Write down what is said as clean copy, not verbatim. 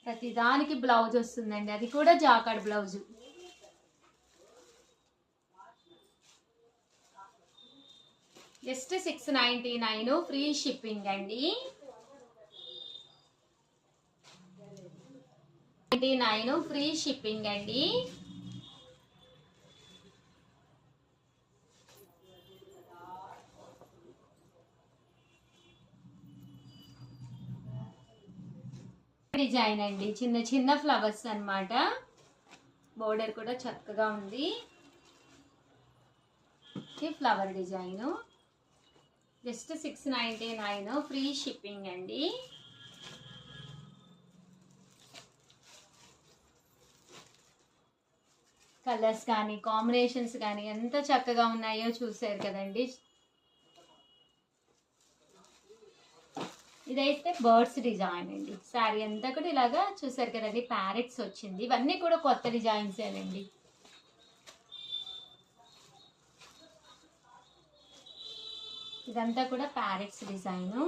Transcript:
ప్రతి దానికి బ్లౌజ్ వస్తుందండి, అది కూడా jacquard blouse. Just 699 free shipping అండి. 99 ఫ్రీ షిప్పింగ్ అండి. డిజైన్ అండి, చిన్న చిన్న ఫ్లవర్స్ అన్నమాట. బోర్డర్ కూడా చక్కగా ఉంది. ఈ flower design just 699 free shipping అండి. కలర్స్ కానీ కాంబినేషన్స్ కానీ ఎంత చక్కగా ఉన్నాయో చూసారు కదండి. ఇదైతే బర్డ్స్ డిజైన్ అండి. శారీ అంతా కూడా ఇలాగా చూసారు కదండి, ప్యారెట్స్ వచ్చింది. ఇవన్నీ కూడా కొత్త డిజైన్స్ ఏనండి. ఇదంతా కూడా ప్యారెట్స్ డిజైన్.